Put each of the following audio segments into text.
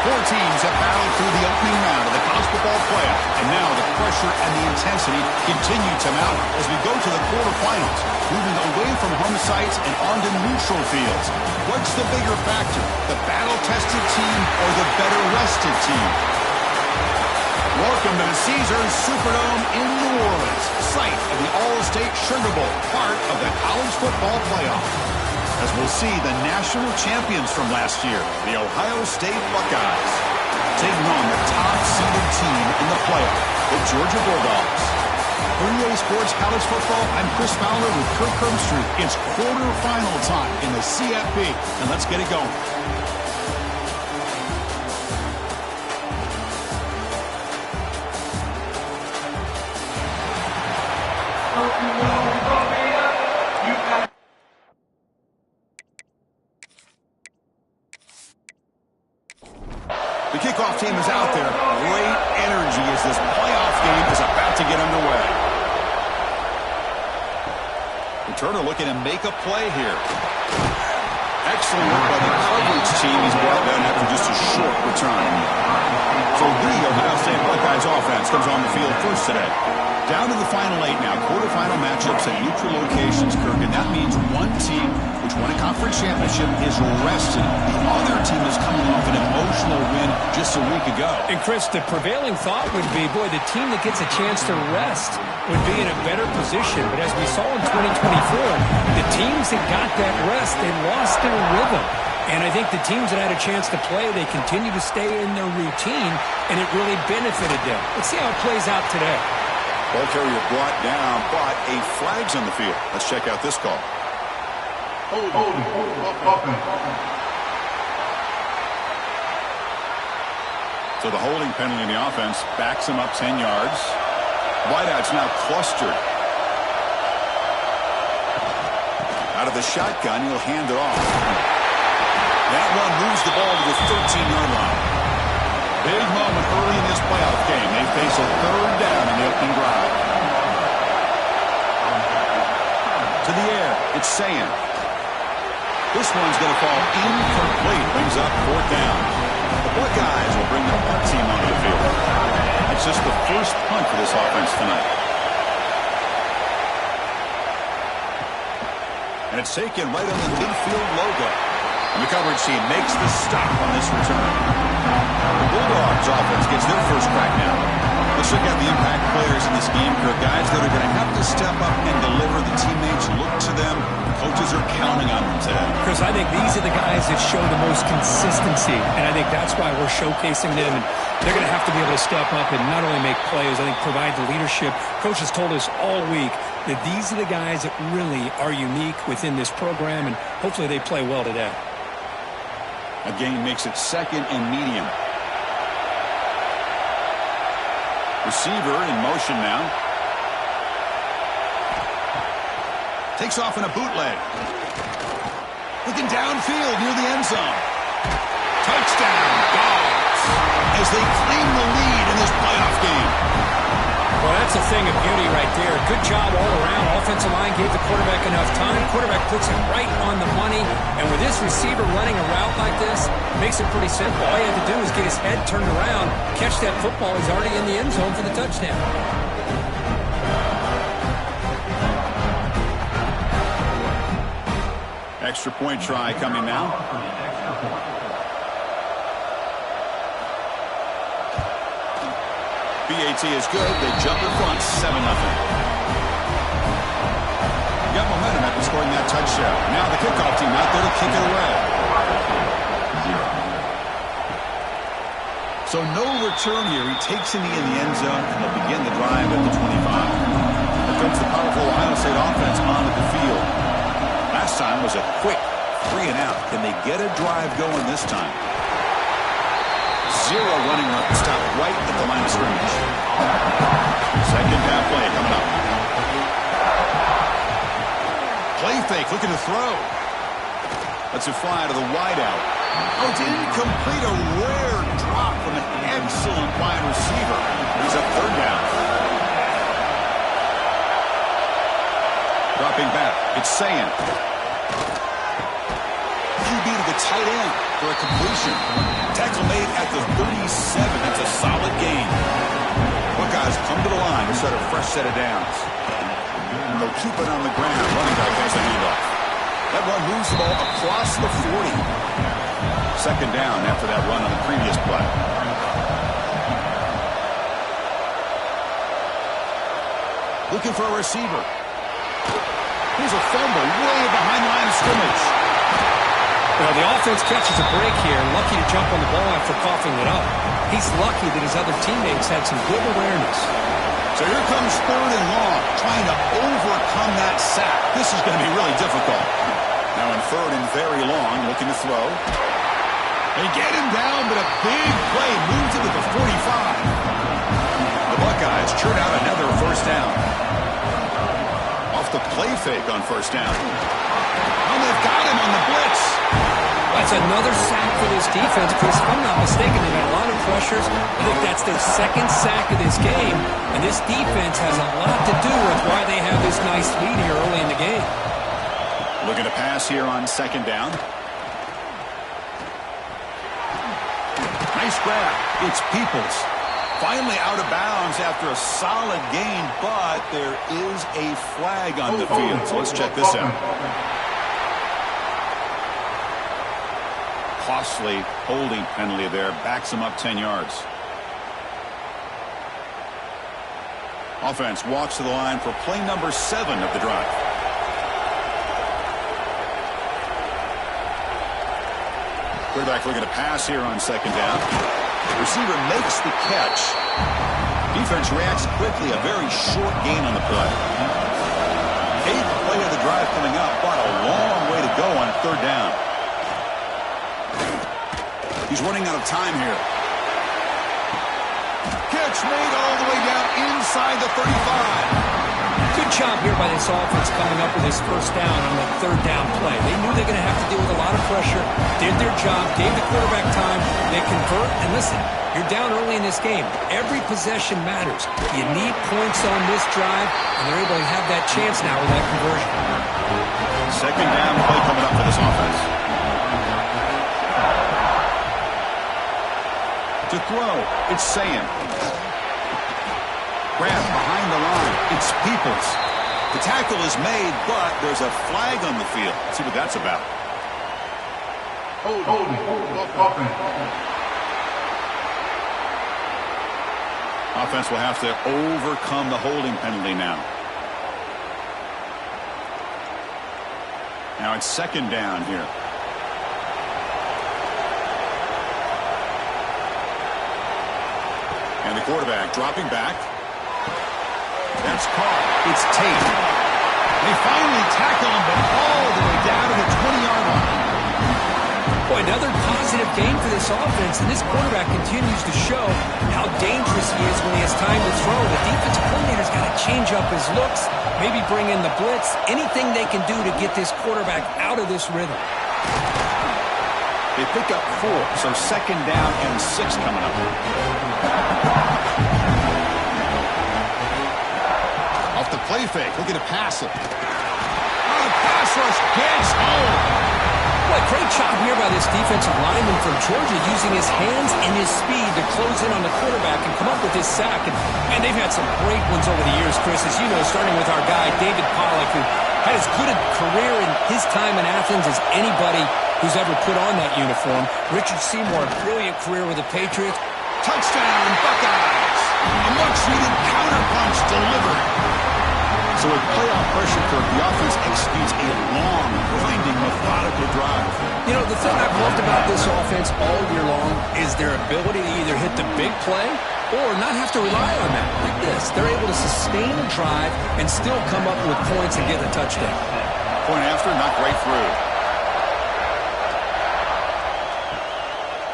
Four teams have battled through the opening round of the college football playoff, and now the pressure and the intensity continue to mount as we go to the quarterfinals, moving away from home sites and onto neutral fields. What's the bigger factor, the battle-tested team or the better-rested team? Welcome to the Caesars Superdome in New Orleans, site of the All-State Sugar Bowl, part of the college football playoff. As we'll see the national champions from last year, the Ohio State Buckeyes, taking on the top-seeded team in the playoff, the Georgia Bulldogs. For EA Sports College Football, I'm Chris Fowler with Kirk Herbstreit. It's quarterfinal time in the CFP, and let's get it going. The kickoff team is out there. Great energy as this playoff game is about to get underway. Returner looking to make a play here. Excellent work by the coverage team. He's brought down after just a short return. So the Ohio State Buckeyes offense comes on the field first today. Down to the final 8 now. Quarterfinal matchups at neutral locations, Kirk, and that means one team which won a conference championship is rested. The other team is coming off an emotional win just a week ago. And, Chris, the prevailing thought would be, boy, the team that gets a chance to rest would be in a better position. But as we saw in 2024, the teams that got that rest, they lost their rhythm. And I think the teams that had a chance to play, they continue to stay in their routine, and it really benefited them. Let's see how it plays out today. Ball carrier brought down, but a flag's on the field. Let's check out this call. So the holding penalty in the offense backs him up 10 yards. Wideout's now clustered. Out of the shotgun, he'll hand it off. That one moves the ball to the 13-yard line. Big moment early in this playoff game. They face a third down in the opening drive. To the air, it's Sayan. This one's going to fall incomplete. Brings up fourth down. The Buckeyes will bring the punt team onto the field. That's just the first punt for this offense tonight. And it's taken right on the midfield logo. And the coverage team makes the stop on this return. The Bulldogs offense gets their first crack now. Let's look at the impact players in this game, Kirk. Guys that are going to have to step up and deliver. The teammates look to them. The coaches are counting on them today. Chris, I think these are the guys that show the most consistency, and I think that's why we're showcasing them. And they're going to have to be able to step up and not only make plays, I think provide the leadership. Coach has told us all week that these are the guys that really are unique within this program, and hopefully they play well today. A gain makes it second and medium. Receiver in motion now. Takes off in a bootleg. Looking downfield near the end zone. Touchdown, Dogs, as they claim the lead in this playoff game. Well, that's a thing of beauty right there. Good job all around. Offensive line gave the quarterback enough time. Quarterback puts it right on the money. And with this receiver running a route like this, makes it pretty simple. All you have to do is get his head turned around, catch that football. He's already in the end zone for the touchdown. Extra point try coming now. BAT is good. They jump in front, 7-0. Got momentum after scoring that touchdown. Now the kickoff team out there to kick it away. So no return here. He takes in the end zone, and they'll begin the drive at the 25. Here comes the powerful Ohio State offense onto the field. Last time was a quick 3 and out. Can they get a drive going this time? Zero running room. Stop right at the line of scrimmage. Second half play coming up. Play fake, looking to throw. Lets it fly to the wideout. Oh, it's incomplete. A rare drop from an excellent wide receiver. He's up third down. Dropping back. It's Sayan. QB to the tight end for a completion. Tackle made at the 37. That's a solid gain. Buckeyes come to the line to set a fresh set of downs. And they'll keep it on the ground. Running back has the handoff. That run moves the ball across the 40. Second down after that run on the previous play. Looking for a receiver. Here's a fumble way behind the line of scrimmage. Well, the offense catches a break here, lucky to jump on the ball after coughing it up. He's lucky that his other teammates had some good awareness. So here comes third and long, trying to overcome that sack. This is going to be really difficult. Now in third and very long, looking to throw. They get him down, but a big play moves it to the 45. The Buckeyes churn out another first down. Off the play fake on first down. And they've got him on the blitz. That's another sack for this defense, Chris. If I'm not mistaken, they've got a lot of pressures. I think that's their second sack of this game. And this defense has a lot to do with why they have this nice lead here early in the game. Looking to pass here on second down. Nice grab. It's Peoples. Finally out of bounds after a solid gain, but there is a flag on the field. So let's check this out. Costly holding penalty there. Backs him up 10 yards. Offense walks to the line for play number 7 of the drive. Quarterback looking to pass here on second down. Receiver makes the catch. Defense reacts quickly. A very short gain on the play. 8th play of the drive coming up, but a long way to go on third down. He's running out of time here. Catch made all the way down inside the 35. Good job here by this offense coming up with his first down on the third down play. They knew they're going to have to deal with a lot of pressure, did their job, gave the quarterback time, they convert, and listen, you're down early in this game. Every possession matters. You need points on this drive, and they're able to have that chance now with that conversion. Second down play coming up for this offense. To throw, it's Sayan. Grab behind the line. It's Peoples. The tackle is made, but there's a flag on the field. Let's see what that's about. Offense will have to overcome the holding penalty now. Now it's second down here. And the quarterback dropping back. That's caught. It's Tate. They finally tackle him, but all the way down to the 20-yard line. Boy, another positive game for this offense, and this quarterback continues to show how dangerous he is when he has time to throw. The defensive coordinator's got to change up his looks, maybe bring in the blitz, anything they can do to get this quarterback out of this rhythm. They pick up 4, so second down and 6 coming up. Off the play fake, looking to pass it. Oh, pass rush gets home. Boy, great job here by this defensive lineman from Georgia, using his hands and his speed to close in on the quarterback and come up with this sack. And they've had some great ones over the years, Chris, as you know, starting with our guy, David Pollock, who had as good a career in his time in Athens as anybody who's ever put on that uniform. Richard Seymour, brilliant career with the Patriots. Touchdown, Buckeyes. A much-needed counterpunch delivered. So with playoff pressure, Kirk, the offense executes a long, grinding, methodical drive. You know, the thing I've loved about this offense all year long is their ability to either hit the big play or not have to rely on that. Like this, they're able to sustain a drive and still come up with points and get a touchdown. Point after, knocked right through.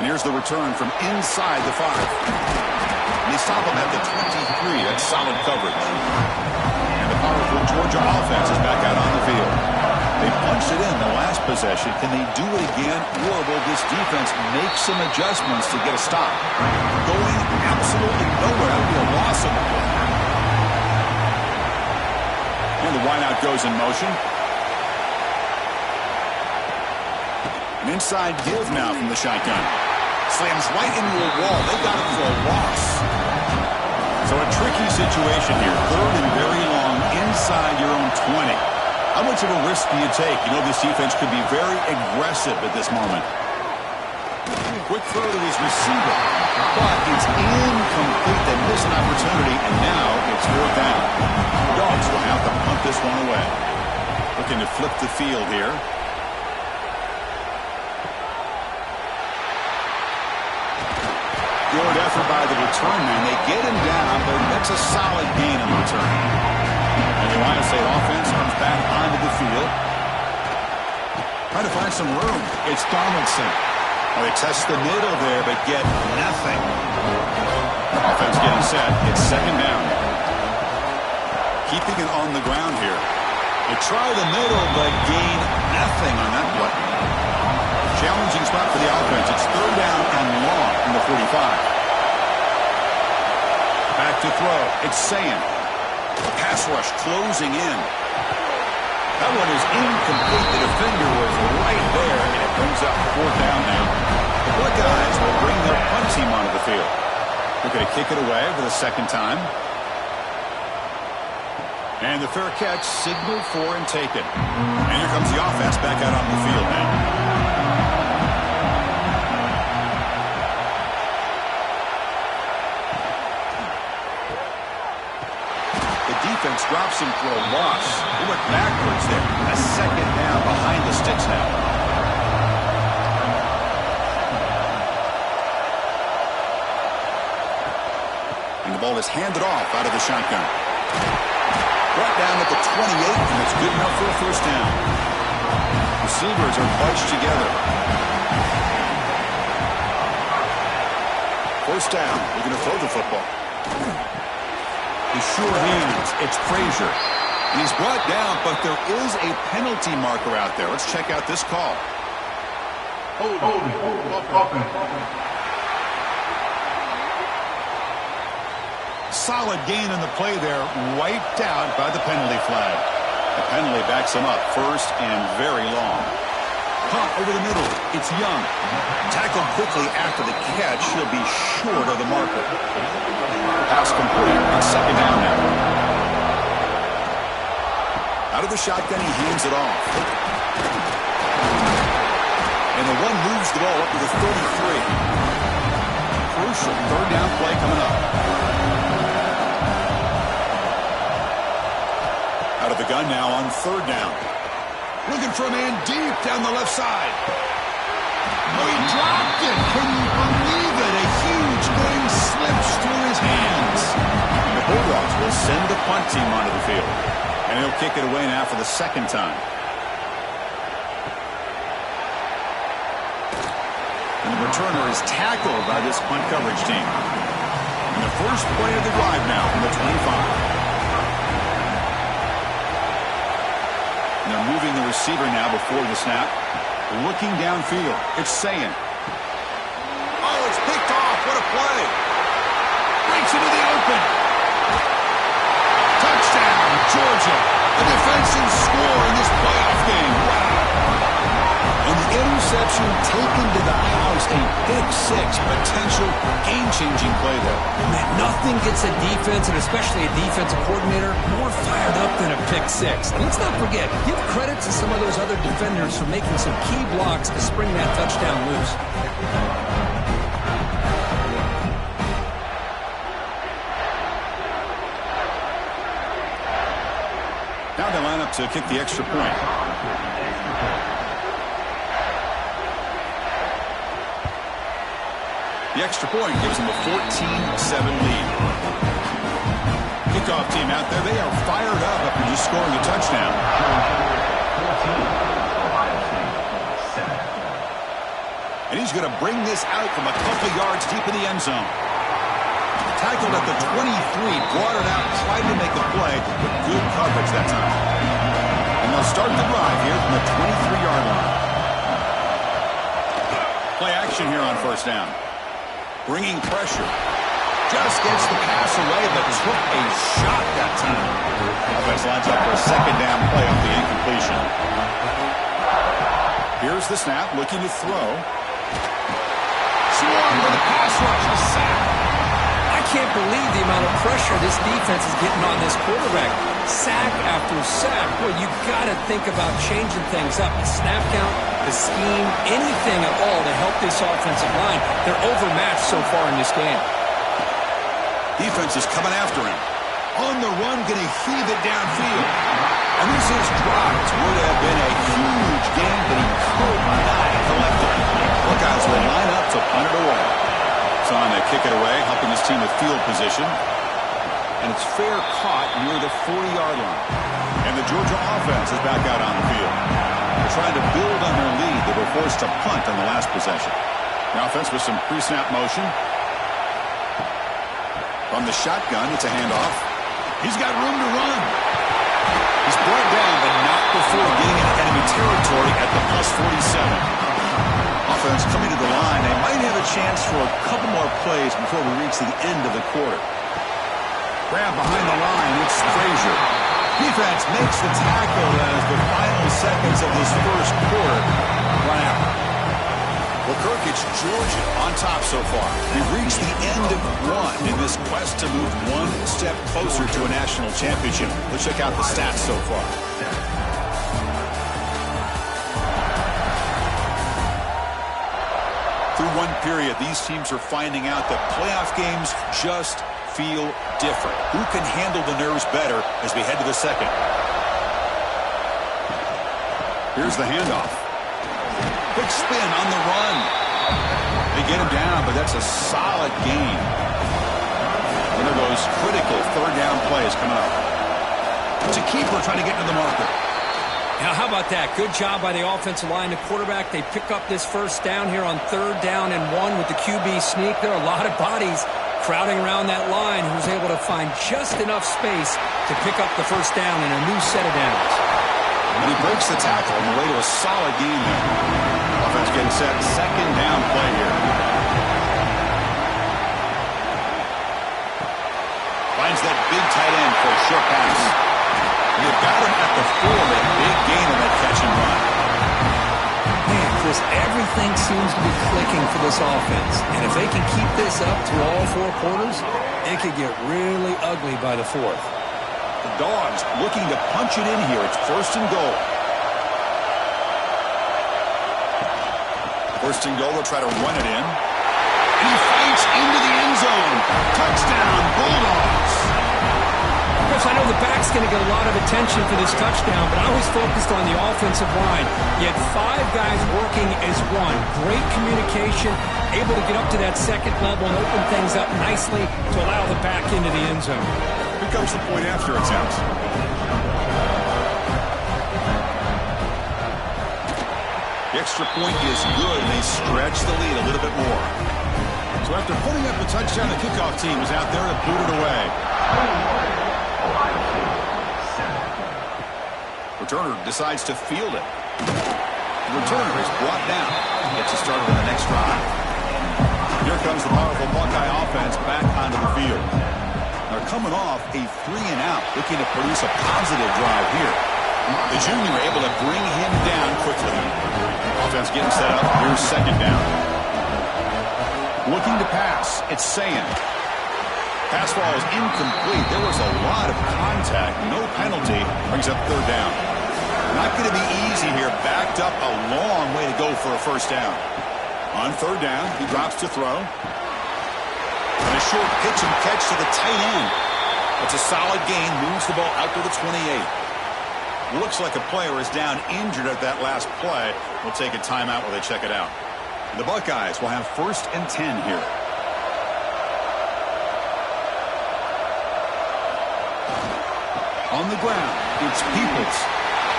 And here's the return from inside the 5. And they stop him at the 23. That's solid coverage. And the powerful Georgia offense is back out on the field. They punched it in the last possession. Can they do it again, or will this defense make some adjustments to get a stop? Going absolutely nowhere. That would be a loss of the play. And the wideout goes in motion. An inside give now from the shotgun. Slams right into a wall. They got it for a loss. So a tricky situation here. 3rd and very long inside your own 20. How much of a risk do you take? You know this defense could be very aggressive at this moment. Quick throw to his receiver. But it's incomplete. They miss an opportunity, and now it's 4th down. The Dogs will have to punt this one away. Looking to flip the field here. Good effort by the return man. They get him down, but that's a solid gain in the return. And the Ohio State offense comes back onto the field. Trying to find some room. It's Donaldson. Well, they test the middle there, but get nothing. Offense getting set. It's 2nd down. Keeping it on the ground here. They try the middle, but gain nothing on that play. Challenging spot for the offense. It's 3rd down and long from the 45. Back to throw. It's Sayin. Pass rush closing in. That one is incomplete. The defender was right there, and it brings up 4th down now. The Buckeyes will bring their punt team onto the field. They're going to kick it away for the 2nd time. And the fair catch signaled for and taken. And here comes the offense back out on the field now. Defense drops him for a loss. He went backwards there. A 2nd down behind the sticks now. And the ball is handed off out of the shotgun. Brought down at the 28, and it's good enough for a 1st down. Receivers are bunched together. 1st down. We're going to throw the football. Sure hands. It's Frazier. And he's brought down, but there is a penalty marker out there. Let's check out this call. Solid gain in the play there, wiped out by the penalty flag. The penalty backs him up 1st and very long. Punt over the middle. It's Young. Tackled quickly after the catch. He'll be short of the marker. Pass complete. It's 2nd down now. Out of the shotgun, he hands it off. And the one moves the ball up to the 33. Crucial 3rd down play coming up. Out of the gun now on 3rd down. Looking for a man deep down the left side. Oh, he dropped it. Can you believe it? A huge thing slips through his hands. The Bulldogs will send the punt team onto the field. And he'll kick it away now for the 2nd time. And the returner is tackled by this punt coverage team. And the first play of the drive now from the 25. And they're moving the receiver now before the snap. Looking downfield. It's Sayin. Oh, it's picked off. What a play. Breaks into the open. Touchdown, Georgia. A defensive score in this playoff game. Wow. And the interception taken to the house. A pick 6. Potential game-changing play there. Man, nothing gets a defense, and especially a defensive coordinator, more fired up than a pick 6. And let's not forget, give credit to some of those other defenders for making some key blocks to spring that touchdown loose. Now they line up to kick the extra point. The extra point gives them a 14-7 lead. Kickoff team out there, they are fired up after just scoring a touchdown. And he's going to bring this out from a couple yards deep in the end zone. Tackled at the 23, brought it out, tried to make a play, but good coverage that time. And they'll start the drive here from the 23-yard line. Play action here on 1st down. Bringing pressure. Just gets the pass away, but took a shot that time. Offense lines up for a 2nd down play off the incompletion. Here's the snap, looking to throw. Swung believe the amount of pressure this defense is getting on this quarterback. Sack after sack. Well, you got to think about changing things up. The snap count, the scheme, anything at all to help this offensive line. They're overmatched so far in this game. Defense is coming after him. On the run, going to heave it downfield. And this is dropped. Would have been a huge game, but he could not collect it. Buckeyes will line up to punt it away. So on to kick it away, helping his team with field position. And it's fair caught near the 40-yard line. And the Georgia offense is back out on the field. They're trying to build on their lead. They were forced to punt on the last possession. The offense with some pre-snap motion. From the shotgun, it's a handoff. He's got room to run. He's brought down, but not before getting into enemy territory at the +47. Offense coming to the line. They might have a chance for a couple more plays before we reach the end of the quarter. Grab behind the line. It's Frazier. Defense makes the tackle as the final seconds of this first quarter run out. Well, Kirk, it's Georgia on top so far. We've reached the end of one in this quest to move one step closer to a national championship. Let's check out the stats so far. Through one period, these teams are finding out that playoff games just feel different. Who can handle the nerves better as we head to the second? Here's the handoff. Quick spin on the run. They get him down, but that's a solid gain. One of those critical third down plays coming up. It's a keeper trying to get into the marker. Now, how about that? Good job by the offensive line. The quarterback, they pick up this first down here on 3rd down and 1 with the QB sneak. There are a lot of bodies crowding around that line, who's able to find just enough space to pick up the first down in a new set of downs. And he breaks the tackle on the way to a solid gain there. Offense getting set. 2nd down play here. Finds that big tight end for a short pass. You've got him at the 4, a big gain on that catch and run. Man, Chris, everything seems to be clicking for this offense. And if they can keep this up through all 4 quarters, it could get really ugly by the 4th. The Dogs looking to punch it in here. It's 1st and goal. 1st and goal, they'll try to run it in. And he fights into the end zone. Touchdown, Bulldogs. Chris, I know the back's going to get a lot of attention for this touchdown, but I was focused on the offensive line. You had 5 guys working as one. Great communication, able to get up to that 2nd level and open things up nicely to allow the back into the end zone. Here comes the point after attempt. The extra point is good, and they stretch the lead a little bit more. So after putting up a touchdown, the kickoff team is out there to boot it away. Returner decides to field it. The returner is brought down. Gets us started on the next drive. Here comes the powerful Buckeye offense back onto the field. They're coming off a 3-and-out, looking to produce a positive drive here. The junior able to bring him down quickly. Offense getting set up. Here's 2nd down. Looking to pass. It's Sayin. Pass ball is incomplete. There was a lot of contact. No penalty. Brings up 3rd down. Not going to be easy here. Backed up a long way to go for a 1st down. On 3rd down, he drops to throw. And a short pitch and catch to the tight end. It's a solid gain. Moves the ball out to the 28. Looks like a player is down injured at that last play. We'll take a timeout while they check it out. The Buckeyes will have 1st and 10 here. On the ground, it's Peoples.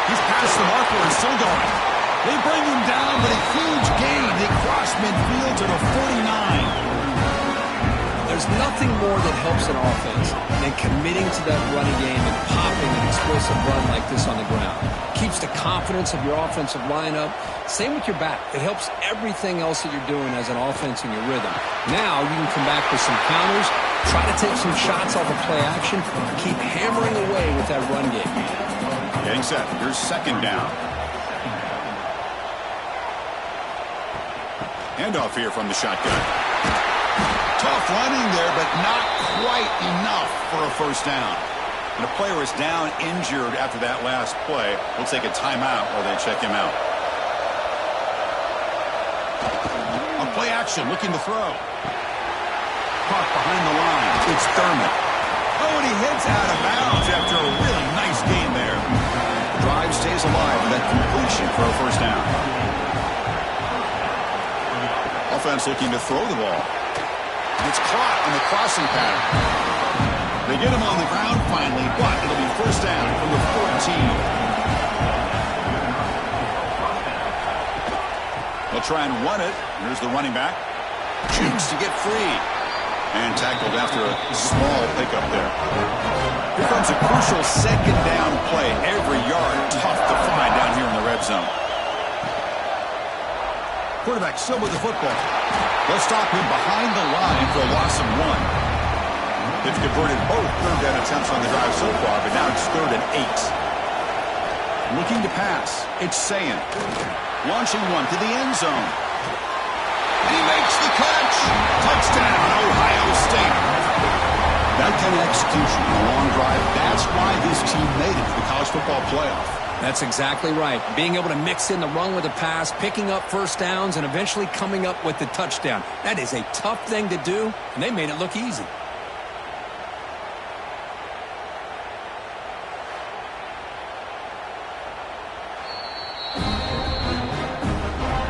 He's past the marker and still going. They bring him down, but a huge gain. They cross midfield to the 49. There's nothing more that helps an offense than committing to that running game and popping an explosive run like this on the ground. Keeps the confidence of your offensive lineup. Same with your back. It helps everything else that you're doing as an offense in your rhythm. Now you can come back with some counters, try to take some shots off of play action, keep hammering away with that run game. Getting set. Here's 2nd down. Handoff here from the shotgun. Tough running there, but not quite enough for a first down. And a player is down injured after that last play. We'll take a timeout while they check him out. On play action, looking to throw. Caught behind the line. It's Thurman. Oh, and he heads out of bounds after a really nice game there. The drive stays alive with that completion for a first down. Offense looking to throw the ball. It's caught on the crossing pattern. They get him on the ground finally, but it'll be first down from the 14. They'll try and run it. Here's the running back. Jukes to get free. And tackled after a small pickup there. Here comes a crucial second down play. Every yard tough to find down here in the red zone. Quarterback still with the football. They'll stop him behind the line for a loss of 1. They've converted both third down attempts on the drive so far, but now it's 3rd and 8. Looking to pass. It's Sayin. Launching one to the end zone. And he makes the catch. Touchdown, Ohio State. That kind of execution on a long drive, that's why this team made it to the college football playoff. That's exactly right. Being able to mix in the run with the pass, picking up first downs, and eventually coming up with the touchdown. That is a tough thing to do, and they made it look easy.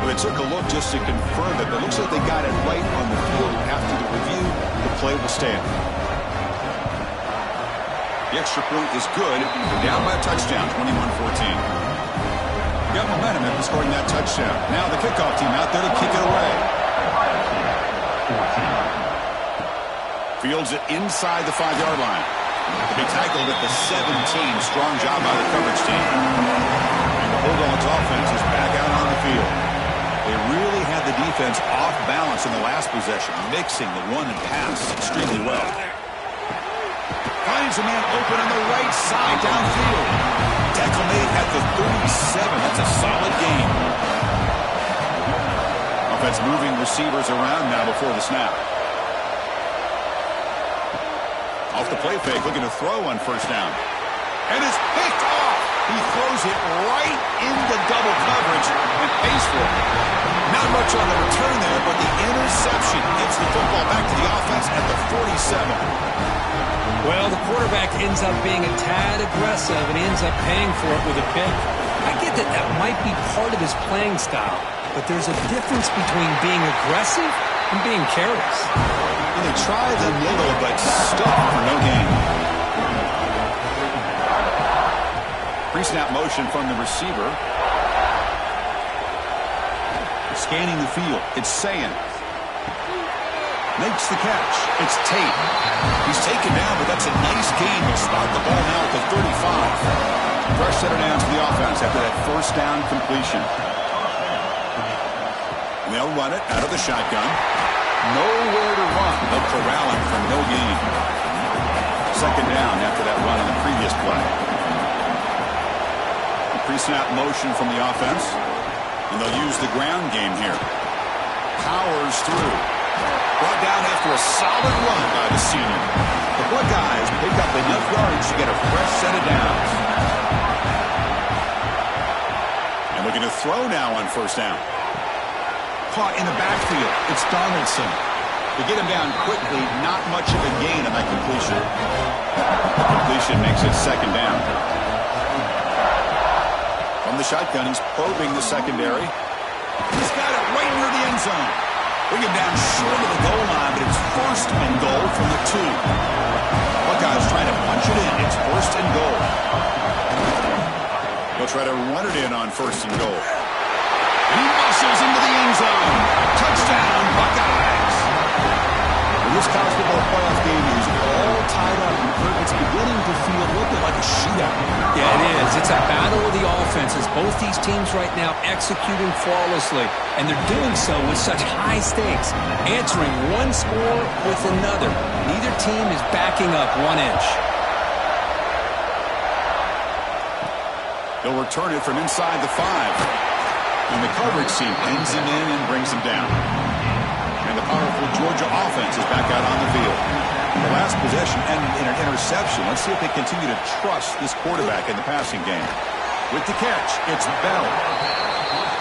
They took a look just to confirm that it looks like they got it right on the field. After the review, the play will stand. The extra point is good. They're down by a touchdown, 21-14. Got momentum after scoring that touchdown. Now the kickoff team out there to kick it away. Fields it inside the 5-yard line. They tackled at the 17. Strong job by the coverage team. And the Bulldogs offense is back out on the field. They really had the defense off balance in the last possession, mixing the run and pass extremely well. Finds a man open on the right side downfield. Tackle made at the 37. That's a solid game. Offense moving receivers around now before the snap. Off the play fake, looking to throw on first down. And it's picked off. He throws it right into double coverage and pays for it. Not much on the return there, but the interception gets the football back to the offense at the 47. Well, the quarterback ends up being a tad aggressive and ends up paying for it with a pick. I get that that might be part of his playing style, but there's a difference between being aggressive and being careless. And they try the middle, but stuck for no gain. Pre-snap motion from the receiver. Scanning the field. It's Sayin. Makes the catch. It's Tate. He's taken down, but that's a nice gain. He'll spot the ball now at the 35. Fresh set of downs for the offense after that first down completion. And they'll run it out of the shotgun. Nowhere to run. They'll corral him for no gain. Second down after that run on the previous play. Pre-snap motion from the offense. And they'll use the ground game here. Powers through. Brought down after a solid run by the senior. The Buckeyes pick up enough yards to get a fresh set of downs. And looking to throw now on first down. Caught in the backfield. It's Donaldson. They get him down quickly. Not much of a gain on that completion. The completion makes it second down. From the shotgun, he's probing the secondary. He's got it right near the end zone. Bring him down short of the goal line, but it's first and goal from the 2. Buckeyes trying to punch it in. It's first and goal. They'll try to run it in on first and goal. And he muscles into the end zone. Touchdown, Buckeyes. This college football playoff game is all tied up. It's beginning to feel a little bit like a shootout. Yeah, it is. It's a battle of the offenses. Both these teams right now executing flawlessly, and they're doing so with such high stakes, answering one score with another. Neither team is backing up 1 inch. They'll return it from inside the 5. And the coverage team pins him in and brings him down. And the powerful Georgia offense is back out The last possession ended in an interception. Let's see if they continue to trust this quarterback in the passing game. With the catch, it's Bell.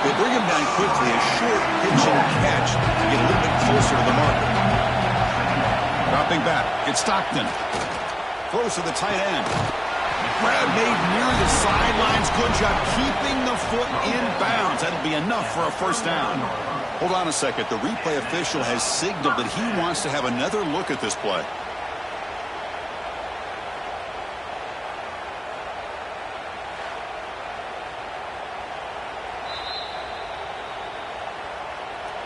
They bring him down quickly, a short pitch and catch to get a little bit closer to the marker. Dropping back, it's Stockton. Throws to the tight end. Grab made near the sidelines. Good job keeping the foot in bounds. That'll be enough for a first down. Hold on a second. The replay official has signaled that he wants to have another look at this play.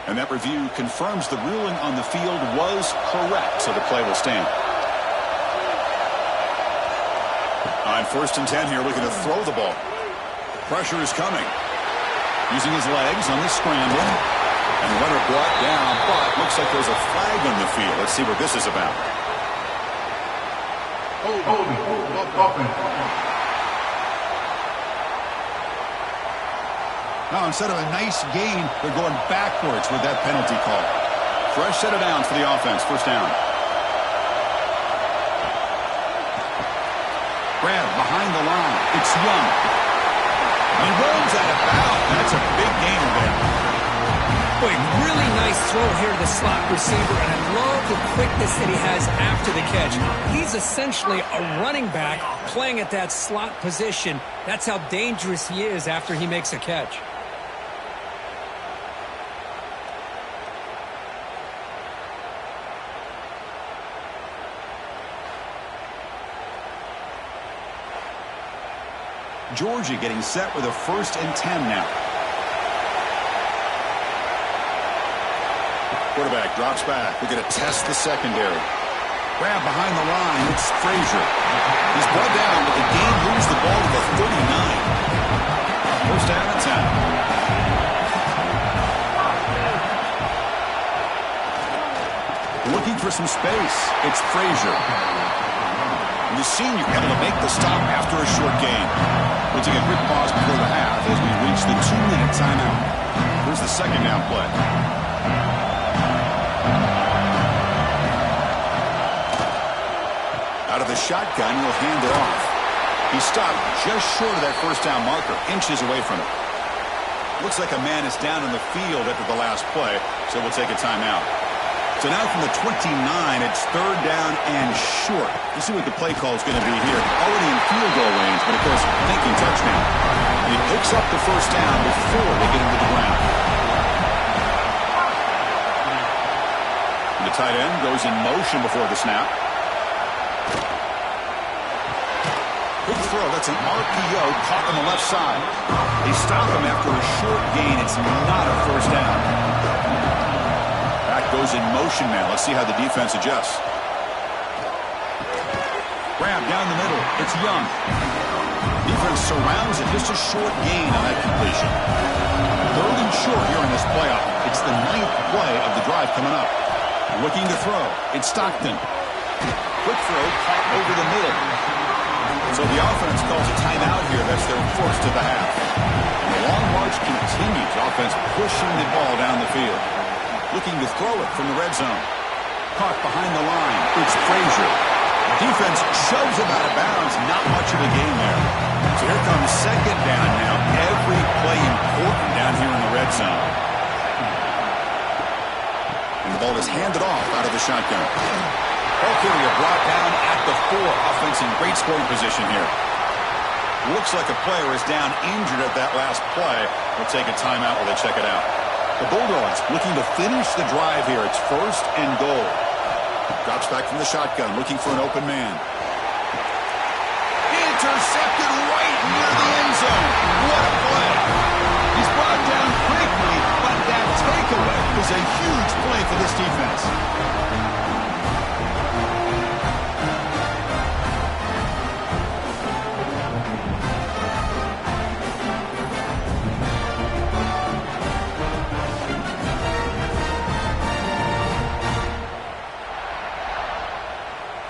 And that review confirms the ruling on the field was correct, so the play will stand. On 1st and 10 here, looking to throw the ball. Pressure is coming. Using his legs on the scramble. And the runner brought down, but looks like there's a flag on the field. Let's see what this is about. Now, instead of a nice gain, they're going backwards with that penalty call. Fresh set of downs for the offense. First down. Grab behind the line. It's Young. He rolls out of bounds. That's a big gain there. Boy, really nice throw here to the slot receiver, and I love the quickness that he has after the catch. He's essentially a running back playing at that slot position. That's how dangerous he is after he makes a catch. Georgia getting set with a 1st and 10 now. Quarterback drops back. We're going to test the secondary. Grab behind the line. It's Frazier. He's brought down, but the game moves the ball to the 39. First down and 10. Looking for some space. It's Frazier. And the senior able to make the stop after a short gain. We'll take a quick pause before the half as we reach the 2-minute timeout. Here's the second down play. Out of the shotgun, he'll hand it off. He stopped just short of that first down marker, inches away from it. Looks like a man is down in the field after the last play, so we'll take a timeout. So now from the 29, it's 3rd down and short. Let's see what the play call is going to be here. Already in field goal range, but of course, thinking touchdown. And he picks up the first down before they get him to the ground. And the tight end goes in motion before the snap. Quick throw. That's an RPO caught on the left side. They stop him after a short gain. It's not a first down. Goes in motion now. Let's see how the defense adjusts. Grab down the middle. It's Young. Defense surrounds it. Just a short gain on that completion. 3rd and short here in this playoff. It's the 9th play of the drive coming up. Looking to throw. It's Stockton. Quick throw caught over the middle. So the offense calls a timeout here. That's their first of the half. And the long march continues. Offense pushing the ball down the field. Looking to throw it from the red zone. Caught behind the line. It's Frazier. Defense shoves him out of bounds. Not much of a gain there. So here comes 2nd down now. Every play important down here in the red zone. And the ball is handed off out of the shotgun. Ball carrier brought down at the 4. Offense in great scoring position here. Looks like a player is down injured at that last play. We'll take a timeout while they check it out. The Bulldogs looking to finish the drive here. It's 1st and goal. Drops back from the shotgun, looking for an open man. Intercepted right near the end zone. What a play. He's brought down quickly, but that takeaway is a huge play for this defense.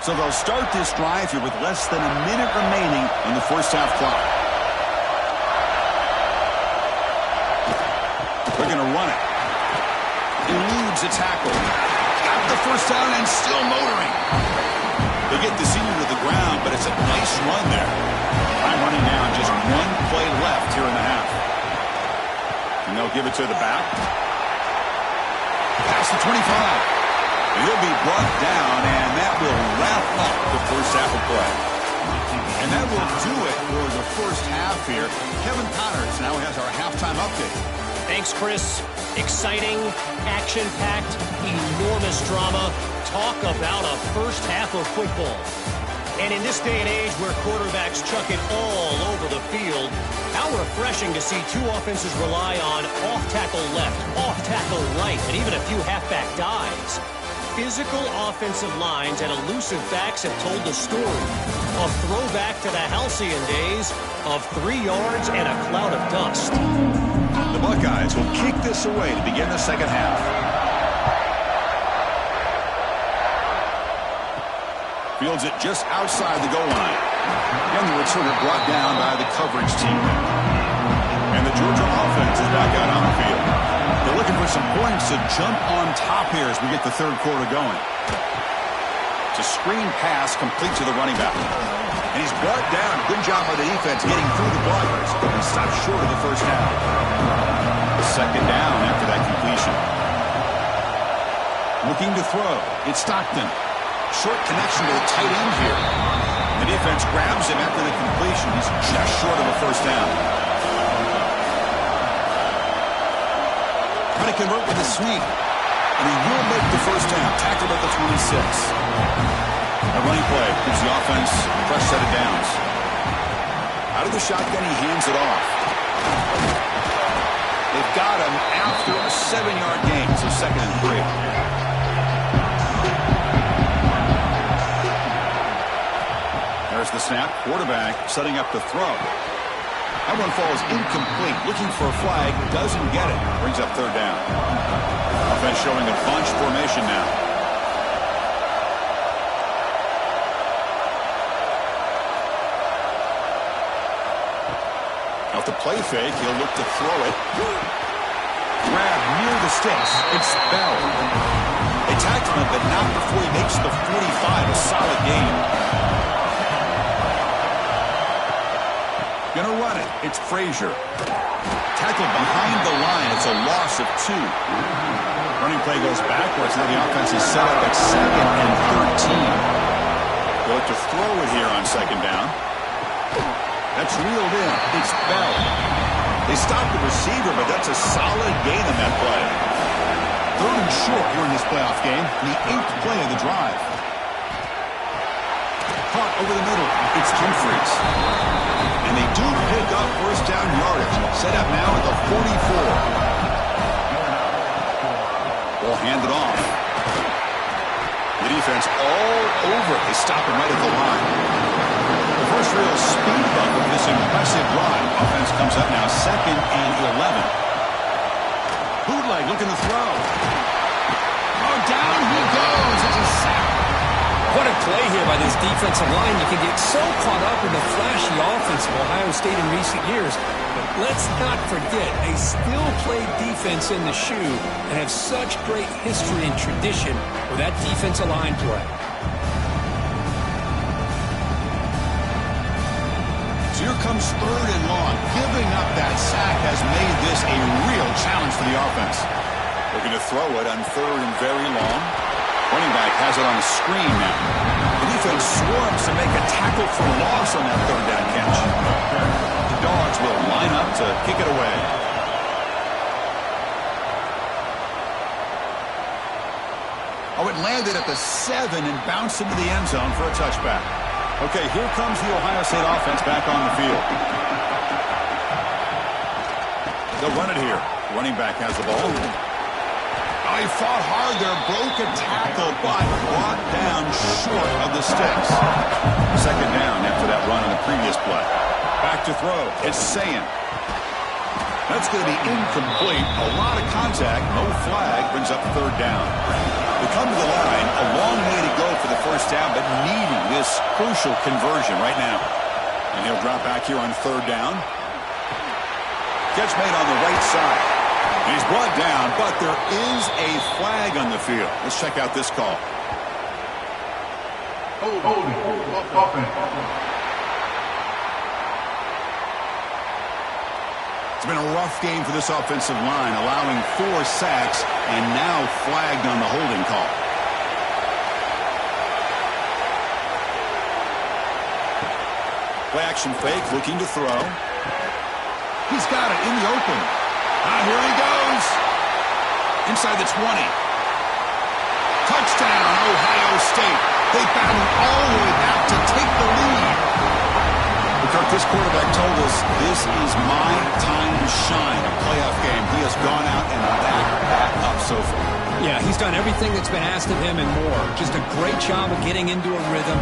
So they'll start this drive here with less than a minute remaining in the first half clock. They're going to run it. Eludes a tackle. Got the first down and still motoring. They get the senior to the ground, but it's a nice run there. Time running down, just one play left here in the half. And they'll give it to the back. Past the 25. He'll be brought down, and that will wrap up the first half of play. And that will do it for the first half here. Kevin Connors now has our halftime update. Thanks, Chris. Exciting, action-packed, enormous drama. Talk about a first half of football. And in this day and age where quarterbacks chuck it all over the field, how refreshing to see two offenses rely on off-tackle left, off-tackle right, and even a few halfback dives. Physical offensive lines and elusive backs have told the story. A throwback to the halcyon days of 3 yards and a cloud of dust. The Buckeyes will kick this away to begin the second half. Fields it just outside the goal line. And the returner brought down by the coverage team. And the Georgia offense is back out on the field. They're looking for some points to jump on top here as we get the third quarter going. It's a screen pass complete to the running back. And he's brought down. Good job by the defense getting through the blockers. And stopped short of the first down. Second down after that completion. Looking to throw. It's Stockton. Short connection to the tight end here. The defense grabs him after the completion. He's just short of a first down. Trying to convert with a sweep. And he will make the first down. Tackled at the 26. A running play gives the offense a fresh set of downs. Out of the shotgun, he hands it off. They've got him after a 7-yard gain, so 2nd and 3. There's the snap. Quarterback setting up to throw. That one falls incomplete. Looking for a flag. Doesn't get it. Brings up third down. Offense showing a bunch formation now. Off the play fake, he'll look to throw it. Grab near the sticks. Expelled. They tackle him, but not before he makes the 45. A solid gain. Gonna run it. It's Frazier. Tackled behind the line. It's a loss of 2. Running play goes backwards. Now the offense is set up at 2nd and 13. They'll look to throw it here on 2nd down. That's reeled in. It's Bell. They stopped the receiver, but that's a solid gain on that play. 3rd and short here in this playoff game. The 8th play of the drive. Caught over the middle. It's Humphreys. And they do pick up first down yardage. Set up now at the 44. Will hand it off. The defense all over it. They stop him right at the line. The first real speed bump of this impressive run. Offense comes up now 2nd and 11. Bootleg looking to throw. Oh, down he goes. It's a sack. What a play here by this defensive line. You can get so caught up in the flashy offense of Ohio State in recent years. But let's not forget, they still play defense in the shoe and have such great history and tradition with that defensive line play. So here comes 3rd and long. Giving up that sack has made this a real challenge for the offense. Looking to throw it on 3rd and very long. Running back has it on the screen now. The defense swarms to make a tackle for loss on that 3rd down catch. The Dogs will line up to kick it away. Oh, it landed at the 7 and bounced into the end zone for a touchback. Okay, here comes the Ohio State offense back on the field. They'll run it here. Running back has the ball. Oh, he fought hard there, broke a tackle, but brought down short of the sticks. 2nd down after that run on the previous play. Back to throw. It's Sayin. That's going to be incomplete. A lot of contact. No flag. Brings up 3rd down. They come to the line. A long way to go for the first down, but needing this crucial conversion right now. And he'll drop back here on 3rd down. Catch made on the right side. And he's brought down, but there is a flag on the field. Let's check out this call. It's been a rough game for this offensive line, allowing 4 sacks and now flagged on the holding call. Play action fake, looking to throw. He's got it in the open. Here he goes. Inside the 20. Touchdown, Ohio State. They battled all the way back to take the lead. Kirk, this quarterback told us this is my time to shine, a playoff game. He has gone out and backed that up so far. Yeah, he's done everything that's been asked of him and more. Just a great job of getting into a rhythm.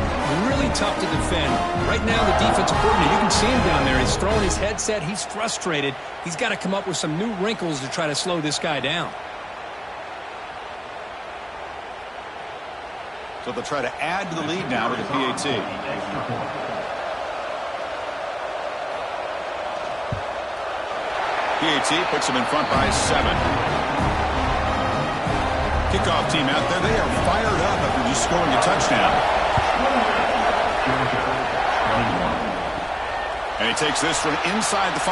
Really tough to defend. Right now, the defensive coordinator, you can see him down there. He's throwing his headset. He's frustrated. He's got to come up with some new wrinkles to try to slow this guy down. So they'll try to add to the lead now with the PAT. PAT puts them in front by 7. Kickoff team out there. They are fired up after just scoring a touchdown. And he takes this from inside the 5.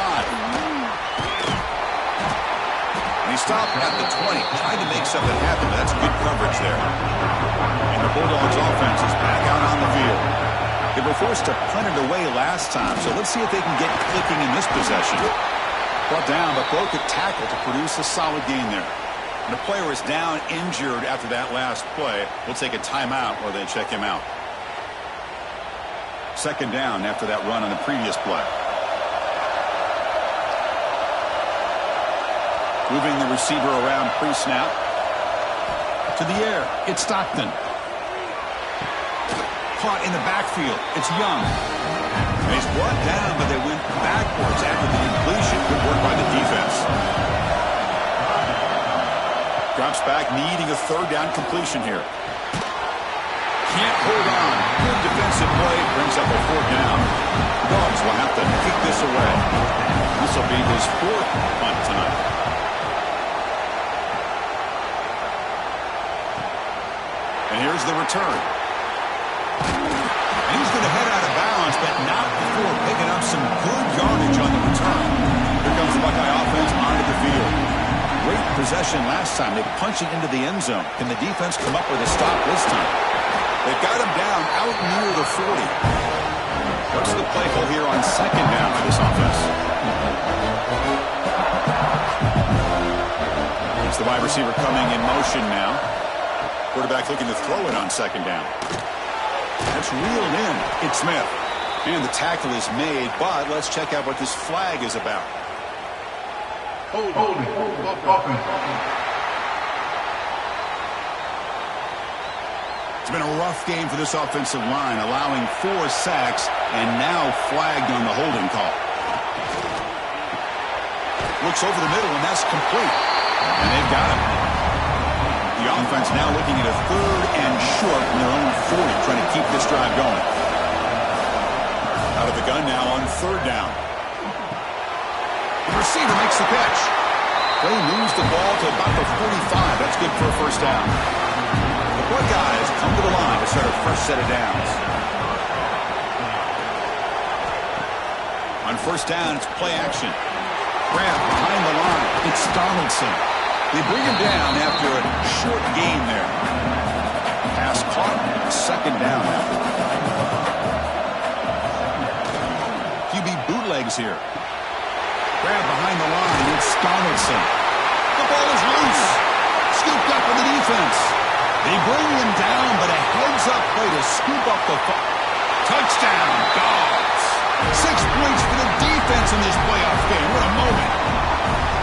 And he stopped at the 20. Tried to make something happen, but that's good coverage there. And the Bulldogs offense is back out on the field. They were forced to punt it away last time, so let's see if they can get clicking in this possession. Brought down, but broke a tackle to produce a solid gain there. And the player is down injured after that last play. We'll take a timeout while they check him out. Second down after that run on the previous play. Moving the receiver around pre-snap. To the air. It's Stockton. Caught in the backfield. It's Young. And he's brought down, but they went backwards after the completion. Good work by the defense. Drops back, needing a third down completion here. Can't hold on. Good defensive play. Brings up a 4th down. Dogs will have to kick this away. This will be his 4th punt tonight. And here's the return. And he's going to head out of bounds, but not before picking up some good yardage on the return. Here comes the Buckeye offense onto the field. Great possession last time. They punch it into the end zone. Can the defense come up with a stop this time? They've got him down out near the 40. What's the play call here on second down for this offense? It's the wide receiver coming in motion now. Quarterback looking to throw it on second down. That's reeled in. It's Smith. And the tackle is made, but let's check out what this flag is about. Hold. It's been a rough game for this offensive line, allowing 4 sacks and now flagged on the holding call. Looks over the middle, and that's complete. And they've got him. The offense now looking at a 3rd and short from their own 40, trying to keep this drive going. Out of the gun now on 3rd down. The receiver makes the catch. They moves the ball to about the 45. That's good for a 1st down. The Buckeyes come to the line to start a first set of downs. On 1st down, it's play action. Grant behind the line. It's Donaldson. They bring him down after a short gain there. Pass caught. 2nd down now. QB bootlegs here. Grab behind the line. It's Donaldson. The ball is loose. Scooped up for the defense. They bring him down, but a heads-up play to scoop up the touchdown. Dogs. 6 points for the defense in this playoff game. What a moment.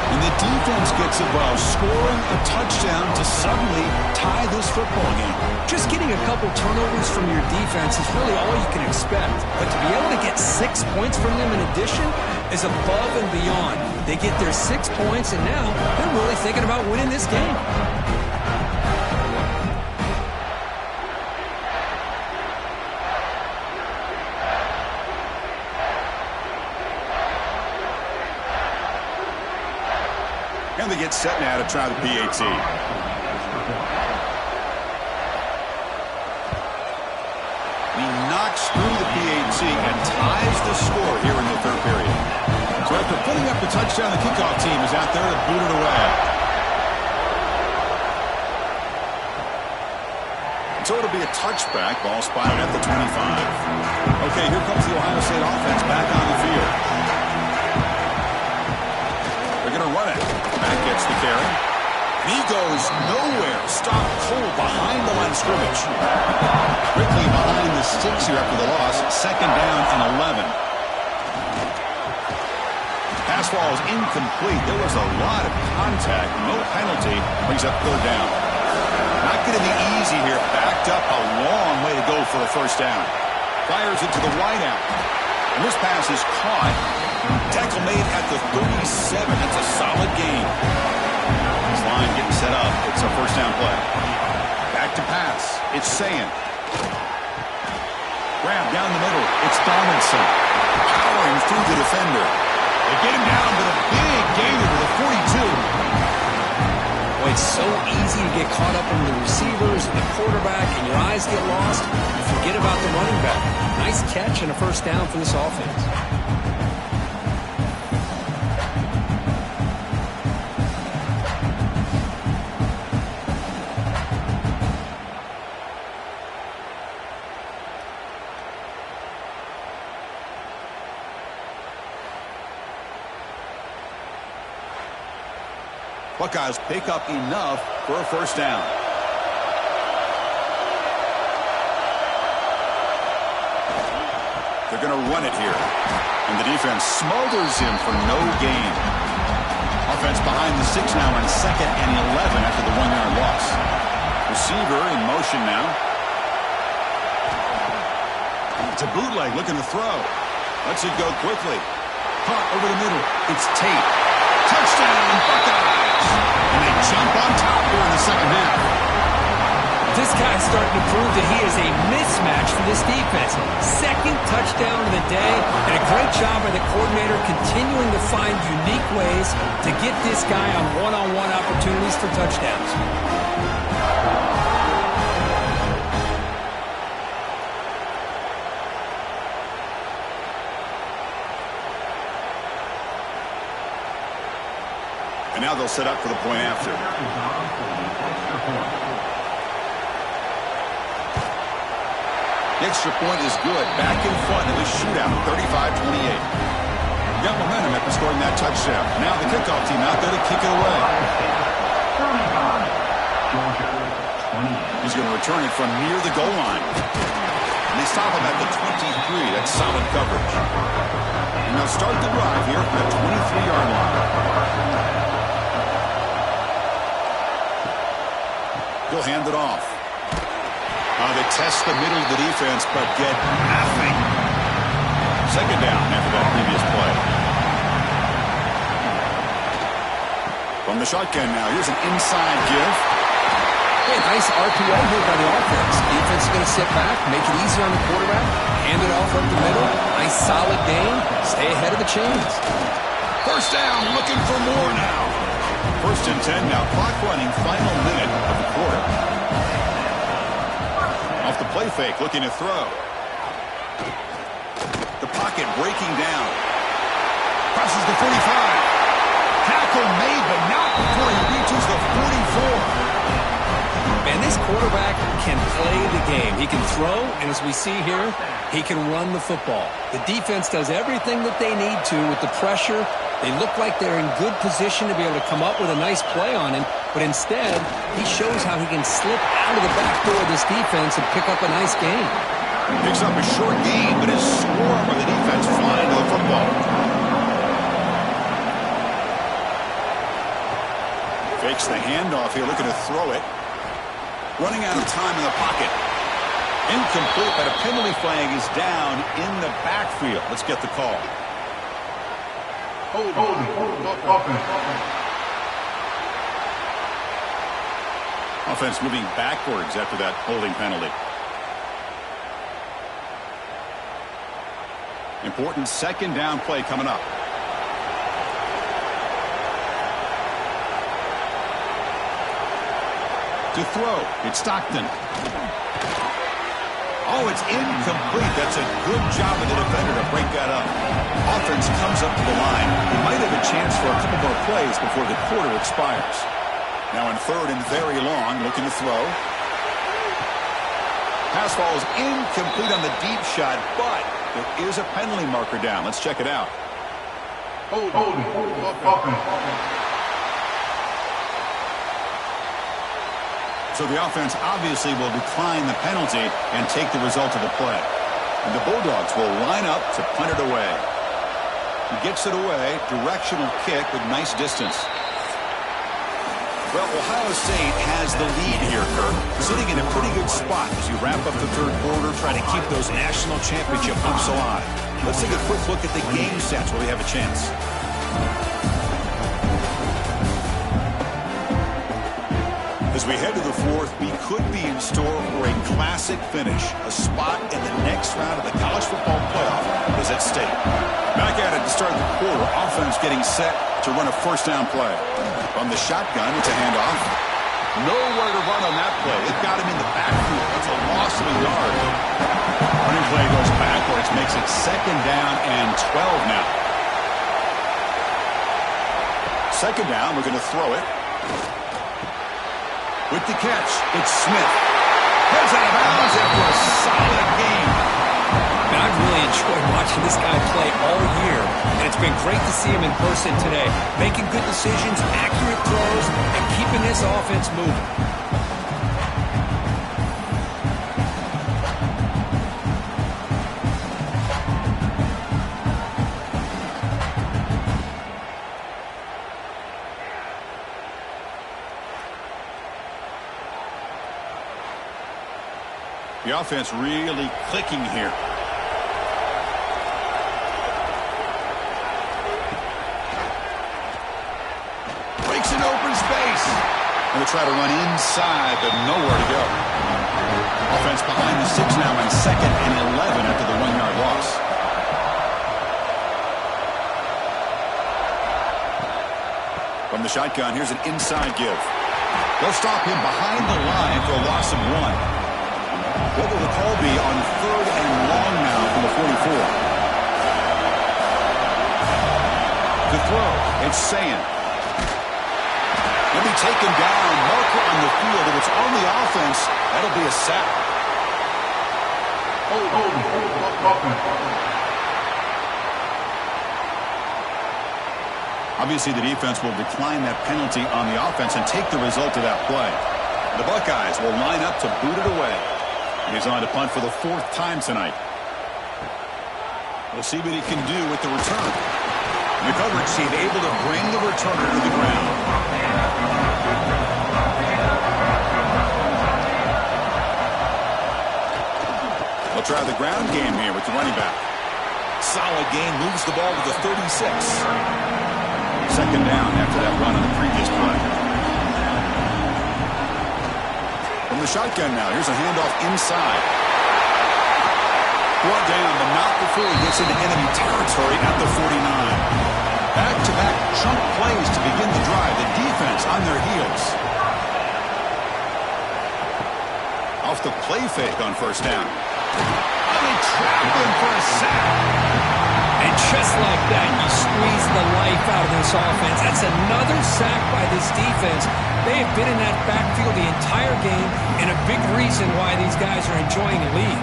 And the defense gets involved, scoring a touchdown to suddenly tie this football game. Just getting a couple turnovers from your defense is really all you can expect. But to be able to get 6 points from them in addition is above and beyond. They get their 6 points, and now they're really thinking about winning this game. And they gets set now to try the PAT. He knocks through the PAT and ties the score here in the third period. So after putting up the touchdown, the kickoff team is out there to boot it away. So it'll be a touchback. Ball spotted at the 25. Okay, here comes the Ohio State offense back on the field. They're going to run it. Mack gets the carry. He goes nowhere. Stopped cold behind the line of scrimmage. Quickly behind the sticks here after the loss. Second down and 11. Pass ball is incomplete. There was a lot of contact. No penalty. Brings up third down. Not going to be easy here. Backed up a long way to go for a first down. Fires it to the wideout. And this pass is caught. Tackle made at the 37. That's a solid gain. This line getting set up. It's a first down play. Back to pass. It's Sayin. Grab down the middle. It's Donaldson. Powering through the defender. They get him down, but a big gainer to the 42. It's so easy to get caught up in the receivers and the quarterback, and your eyes get lost. You forget about the running back. Nice catch and a first down for this offense. Buckeyes pick up enough for a first down. They're going to run it here. And the defense smothers him for no gain. Offense behind the 6 now on 2nd and 11 after the 1-yard loss. Receiver in motion now. It's a bootleg looking to throw. Lets it go quickly. Caught over the middle. It's Tate. Touchdown, Buckeyes! And they jump on top here in the second half. This guy's starting to prove that he is a mismatch for this defense. Second touchdown of the day, and a great job by the coordinator continuing to find unique ways to get this guy on one-on-one opportunities for touchdowns. And now they'll set up for the point after. The extra point is good. Back in front of the shootout, 35-28. Got momentum after scoring that touchdown. Now the kickoff team out there to kick it away. He's going to return it from near the goal line. And they stop him at the 23. That's solid coverage. And they'll start the drive here from the 23-yard line. He'll hand it off. They test the middle of the defense, but get nothing. Second down after that previous play. From the shotgun now, here's an inside give. Hey, nice RPO here by the offense. Defense is going to sit back, make it easy on the quarterback, hand it off up the middle. Nice solid gain. Stay ahead of the chains. First down, looking for more now. First and 10 now. Clock running, final minute of the quarter. Off the play fake, looking to throw. The pocket breaking down. Crosses the 45. Tackle made, but not before he reaches the 44. Man, this quarterback can play the game. He can throw, and as we see here, he can run the football. The defense does everything that they need to with the pressure. They look like they're in good position to be able to come up with a nice play on him, but instead, he shows how he can slip out of the back door of this defense and pick up a nice gain. Picks up a short gain, but is scored by the defense flying to the football. Fakes the handoff here, looking to throw it. Running out of time in the pocket. Incomplete, but a penalty flag is down in the backfield. Let's get the call. Offense moving backwards after that holding penalty. Important second down play coming up. To throw, it's Stockton. Oh, it's incomplete. That's a good job of the defender to break that up. Offense comes up to the line. He might have a chance for a couple more plays before the quarter expires. Now in third and very long, looking to throw. Pass ball is incomplete on the deep shot, but there is a penalty marker down. Let's check it out. So the offense obviously will decline the penalty and take the result of the play. And the Bulldogs will line up to punt it away. He gets it away, directional kick with nice distance. Well, Ohio State has the lead here, Kirk. Sitting in a pretty good spot as you wrap up the third quarter, trying to keep those national championship hopes alive. Let's take a quick look at the game stats where we have a chance. As we head to the fourth, we could be in store for a classic finish. A spot in the next round of the college football playoff is at stake. Back at it to start the quarter. Offense getting set to run a first down play. From the shotgun, it's a handoff. Nowhere to run on that play. It got him in the backfield. It's a loss of a yard. Running play goes backwards, makes it second down and 12 now. Second down, we're going to throw it. With the catch, it's Smith. Goes out of bounds after a solid game. And I've really enjoyed watching this guy play all year. And it's been great to see him in person today. Making good decisions, accurate throws, and keeping this offense moving. The offense really clicking here. Breaks an open space. Going to try to run inside, but nowhere to go. Offense behind the 6 now in second and 11 after the 1-yard loss. From the shotgun, here's an inside give. They'll stop him behind the line for a loss of 1. What will the call be on third and long now from the 44? To throw, it's Sayin. He'll be taken down, marker on the field. If it's on the offense, that'll be a sack. Obviously, the defense will decline that penalty on the offense and take the result of that play. The Buckeyes will line up to boot it away. He's on to punt for the 4th time tonight. We'll see what he can do with the return. The coverage team able to bring the returner to the ground. They'll try the ground game here with the running back. Solid game, moves the ball to the 36. Second down after that run on the previous play. From the shotgun now, here's a handoff inside. Brought down, but not before he gets into enemy territory at the 49. Back-to-back chunk plays to begin the drive. The defense on their heels. Off the play fake on first down. And they trap him for a sack. And just like that, you squeeze the life out of this offense. That's another sack by this defense. They have been in that backfield the entire game, and a big reason why these guys are enjoying the lead.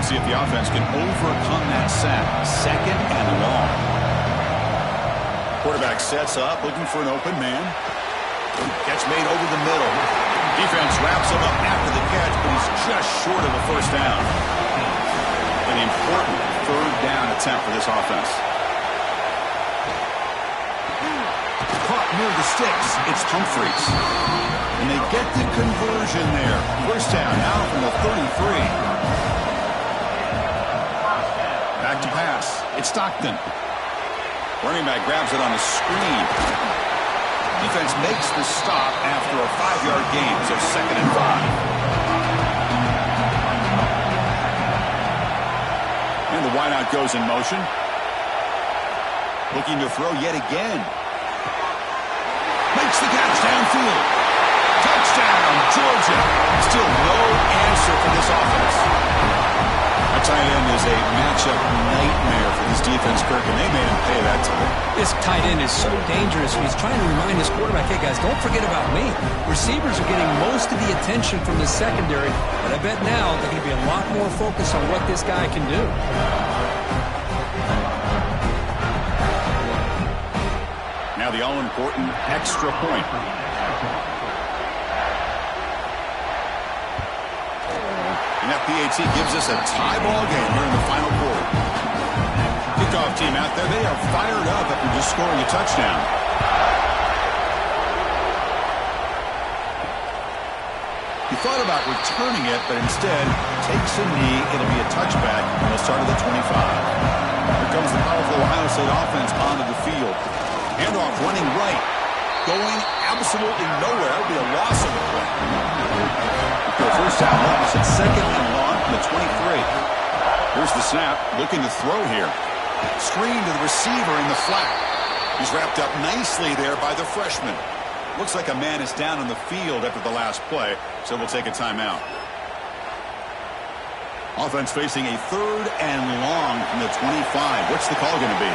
See if the offense can overcome that sack. Second and long. Quarterback sets up, looking for an open man. Catch made over the middle. Defense wraps him up after the catch, but he's just short of a first down. An important third down attempt for this offense. Caught near the sticks. It's Humphreys. And they get the conversion there. First down now from the 33. Back to pass. It's Stockton. Running back grabs it on a screen. Defense makes the stop after a 5-yard gain, so second and 5. And the The wideout goes in motion. Looking to throw yet again. Makes the catch downfield. Touchdown, Georgia. Still no answer for this offense. A tight end is a matchup nightmare for this defense, Kirk, and they made him pay that time. This tight end is so dangerous. He's trying to remind his quarterback, hey, guys, don't forget about me. Receivers are getting most of the attention from the secondary, but I bet now they're going to be a lot more focused on what this guy can do. Now the all-important extra point. And that PAT gives us a tie ball game here in the final quarter. Kickoff team out there, they are fired up after just scoring a touchdown. He thought about returning it, but instead takes a knee. It'll be a touchback, and they'll start at the 25. Here comes the powerful Ohio State offense onto the field. Handoff running right. Going absolutely nowhere. It'll be a loss of the play. For a first down loss, it's second and long from the 23. Here's the snap. Looking to throw here. Screen to the receiver in the flat. He's wrapped up nicely there by the freshman. Looks like a man is down on the field after the last play, so we'll take a timeout. Offense facing a third and long from the 25. What's the call going to be?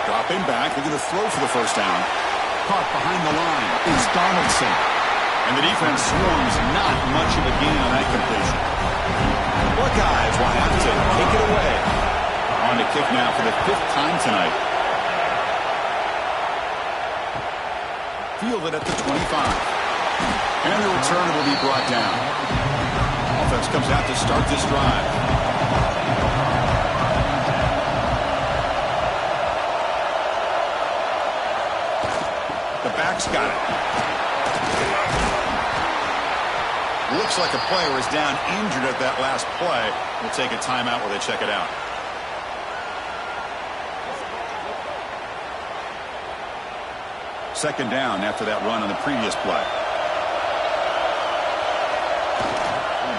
Dropping back, looking to throw for the first down. Caught behind the line is Donaldson. And the defense swarms not much of a gain on that completion. Buckeyes will have to take it away. On to kick now for the 5th time tonight. Fielded at the 25. And the return will be brought down. Offense comes out to start this drive. The back's got it. Looks like a player is down injured at that last play. We'll take a timeout while they check it out. Second down after that run on the previous play.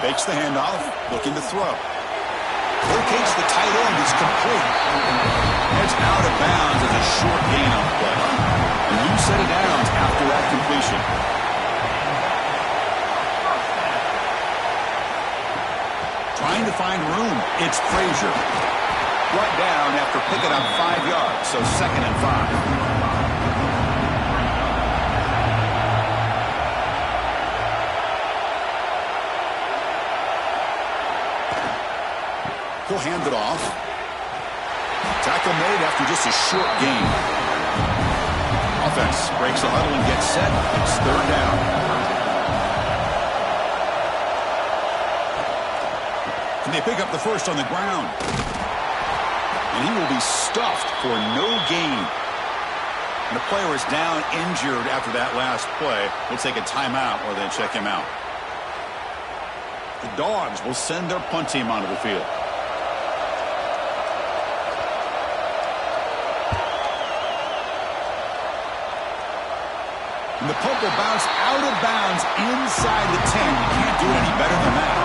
Bakes the handoff, looking to throw. Locates the tight end, is complete. Heads out of bounds as a short gain on the play. A new set of downs after that completion. Trying to find room. It's Frazier. Brought down after picking up 5 yards, so second and 5. He'll hand it off. Tackle made after just a short gain. Offense breaks the huddle and gets set. It's third down. And they pick up the first on the ground. And he will be stuffed for no gain. And the player is down injured after that last play. We'll take a timeout while they check him out. The Dogs will send their punt team onto the field. And the punt will bounce out of bounds inside the 10. You can't do it any better than that.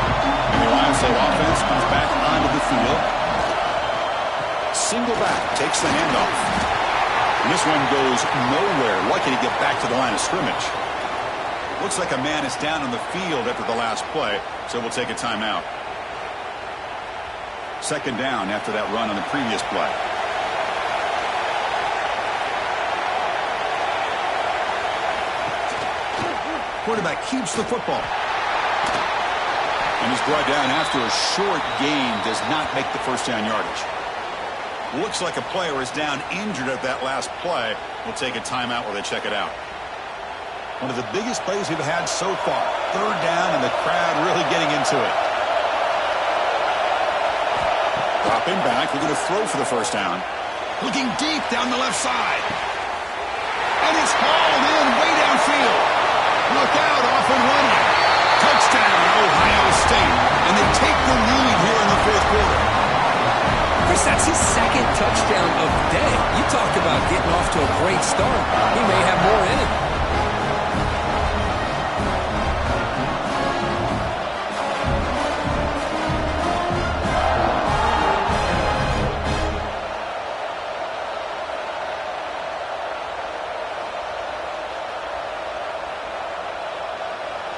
And the Ohio State offense comes back onto the field. Single back, takes the handoff. And this one goes nowhere. Lucky to get back to the line of scrimmage. Looks like a man is down on the field after the last play, so we'll take a timeout. Second down after that run on the previous play. Quarterback keeps the football. And he's brought down after a short gain. Does not make the first down yardage. Looks like a player is down injured at that last play. We'll take a timeout while they check it out. One of the biggest plays we've had so far. Third down and the crowd really getting into it. Dropping back. Looking to throw for the first down. Looking deep down the left side. And it's hauled in way downfield. Look out, off and running. Touchdown, Ohio State. And they take the lead here in the fourth quarter. Chris, that's his second touchdown of the day. You talk about getting off to a great start. He may have more in him.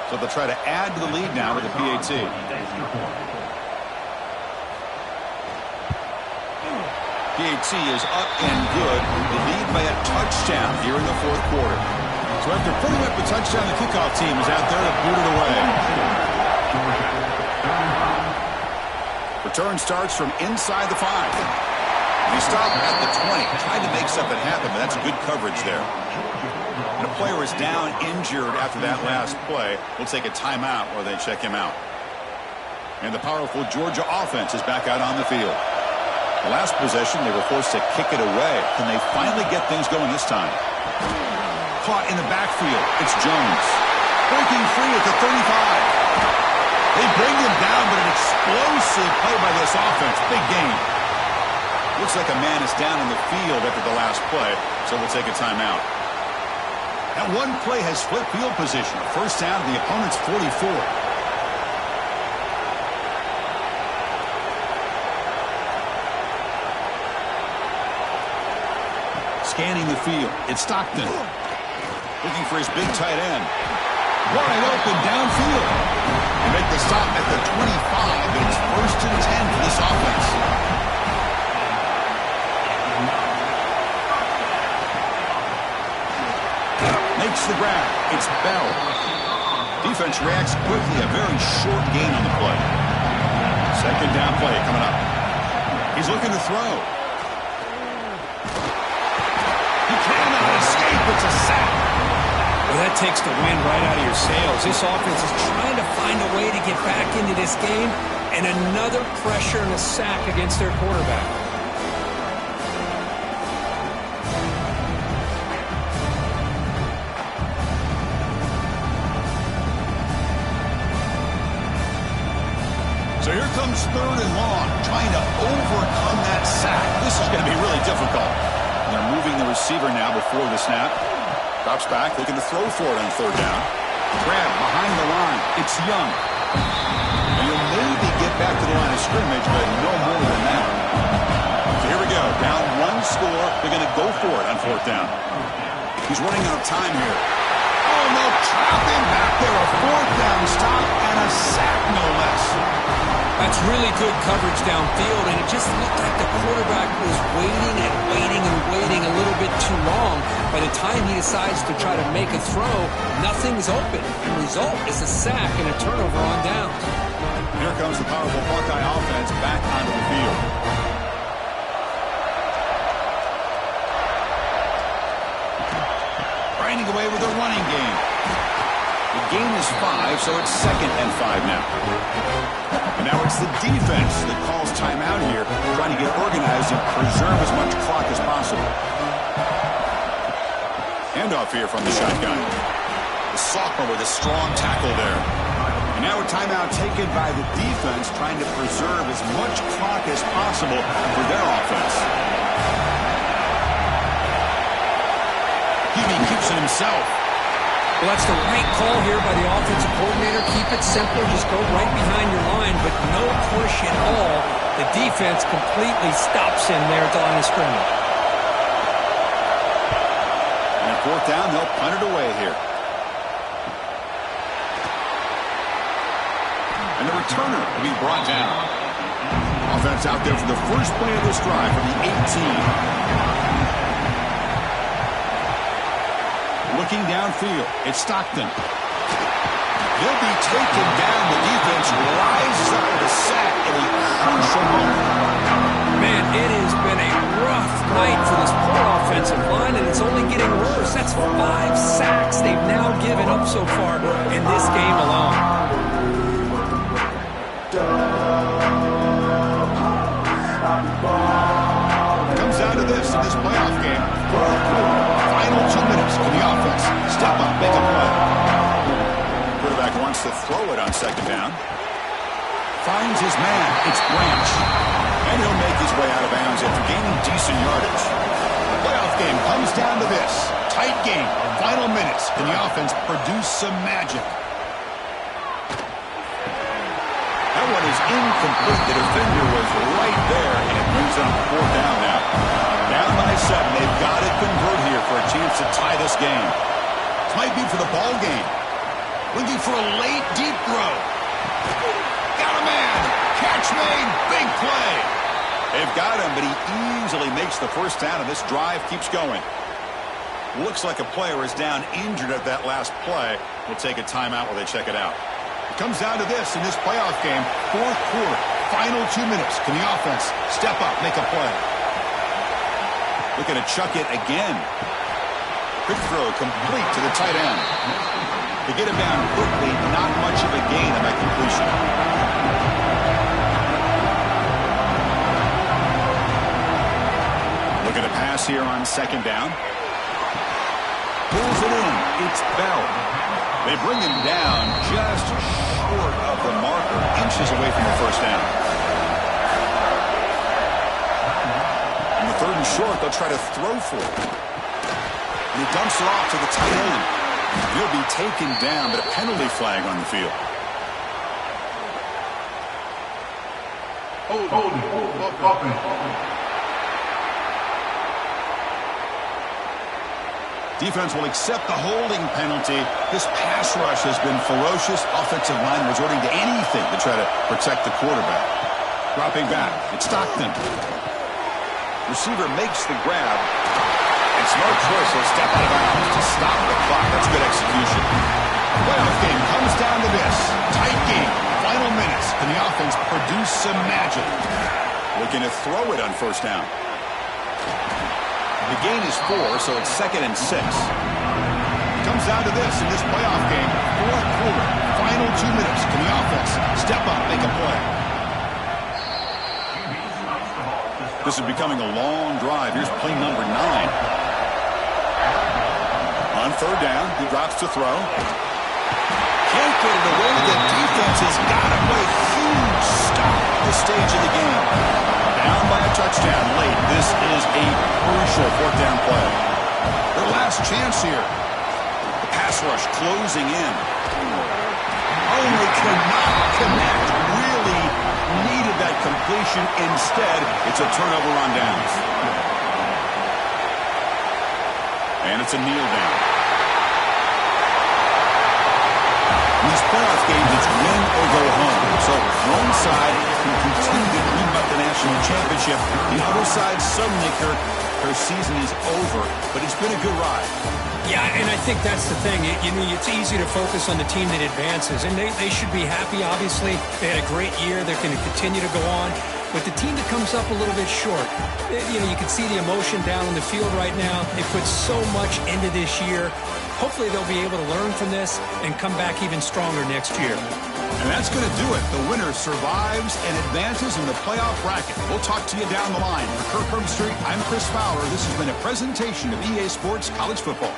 So they'll try to add to the lead now with the PAT. PAT is up and good. The lead by a touchdown here in the fourth quarter. So after putting up the touchdown, the kickoff team is out there to boot it away. Return starts from inside the 5. He stopped at the 20. Tried to make something happen, but that's good coverage there. And a player is down injured after that last play. We'll take a timeout while they check him out. And the powerful Georgia offense is back out on the field. The last possession, they were forced to kick it away. Can they finally get things going this time? Caught in the backfield. It's Jones. Breaking free at the 35. They bring him down, but an explosive play by this offense. Big game. Looks like a man is down in the field after the last play, so we'll take a timeout. That one play has flipped field position. First down to the opponent's 44. Scanning the field. It's Stockton. Looking for his big tight end. Wide open downfield. They make the stop at the 25, and it's 1st and 10 for this offense. Makes the grab. It's Bell. Defense reacts quickly. A very short gain on the play. Second down play coming up. He's looking to throw. He cannot escape. It's a sack. Well, that takes the wind right out of your sails. This offense is trying to find a way to get back into this game, and another pressure and a sack against their quarterback. So here comes 3rd and long, trying to overcome that sack. This is going to be really difficult. They're moving the receiver now before the snap. Drops back, looking to throw for it on 3rd down. Grab behind the line. It's Young. And you'll maybe get back to the line of scrimmage, but no more than that. So here we go. Down 1 score. They're going to go for it on 4th down. He's running out of time here. Oh, no. Trap him back there. A 4th down stop and a sack, no less. That's really good coverage downfield, and it just looked like the quarterback was waiting and waiting and waiting a little bit too long. By the time he decides to try to make a throw, nothing's open. The result is a sack and a turnover on downs. Here comes the powerful Hawkeye offense back onto the field. Grinding away with a running game. The gain is 5, so it's 2nd and 5 now. And now it's the defense that calls timeout here, trying to get organized and preserve as much clock as possible. Handoff here from the shotgun. The sophomore with a strong tackle there. And now a timeout taken by the defense, trying to preserve as much clock as possible for their offense. He keeps it himself. Well, that's the right call here by the offensive coordinator. Keep it simple. Just go right behind your line, but no push at all. The defense completely stops him there at the line of scrimmage. And on 4th down, they'll punt it away here. And the returner will be brought down. Offense out there for the first play of this drive from the 18. Looking downfield, it's Stockton. He'll be taken down. The defense rises up with a sack in a crucial moment. Man, it has been a rough night for this poor offensive line, and it's only getting worse. That's 5 sacks they've now given up so far in this game alone. Comes down to this in this playoff game. Final 2 minutes for the offense. Step up, make a play. Quarterback wants to throw it on 2nd down. Finds his man. It's Branch. And he'll make his way out of bounds after gaining decent yardage. The playoff game comes down to this. Tight game. Final minutes. Can the offense produce some magic? That one is incomplete. The defender was right there, and it brings it on 4th down now. Down by 7. They've got to convert here for a chance to tie this game. This might be for the ball game. Looking for a late, deep throw. Got a man. Catch made. Big play. They've got him, but he easily makes the first down, and this drive keeps going. Looks like a player is down injured at that last play. We'll take a timeout while they check it out. It comes down to this in this playoff game. Fourth quarter, final 2 minutes. Can the offense step up, make a play? Looking to chuck it again. Quick throw complete to the tight end. To get him down quickly, not much of a gain on that completion. Looking to pass here on second down. Pulls it in. It's Bell. They bring him down just short of the marker, inches away from the first down. On the third and short, they'll try to throw for it. And he dumps it off to the tight end. He'll be taken down, but a penalty flag on the field. Defense will accept the holding penalty. This pass rush has been ferocious. Offensive line resorting to anything to try to protect the quarterback. Dropping back, it's Stockton. Receiver makes the grab. And smart choice, he'll step out of bounds to stop the clock. That's good execution. The playoff game comes down to this. Tight game, final minutes. Can the offense produce some magic? Looking to throw it on first down. The gain is 4, so it's 2nd and 6. It comes down to this in this playoff game. Fourth quarter, final 2 minutes. Can the offense step up, make a play? This is becoming a long drive. Here's play number 9. On third down, he drops to throw. Can't get it away. The defense has got him. What a huge stop at this stage of the game. Down by a touchdown late. This is a crucial fourth down play. Their last chance here. The pass rush closing in. Only cannot connect. Really needed that completion. Instead, it's a turnover on downs. And it's a kneel down. In these playoff games, it's win or go home. So one side can continue to dream about the national championship. The other side, suddenly, Kirk, her season is over. But it's been a good ride. Yeah, and I think that's the thing. It's easy to focus on the team that advances, and they should be happy, obviously. They had a great year. They're going to continue to go on. But the team that comes up a little bit short, you can see the emotion down on the field right now. They put so much into this year. Hopefully they'll be able to learn from this and come back even stronger next year. And that's going to do it. The winner survives and advances in the playoff bracket. We'll talk to you down the line. For Kirk Herbstreit, I'm Chris Fowler. This has been a presentation of EA Sports College Football.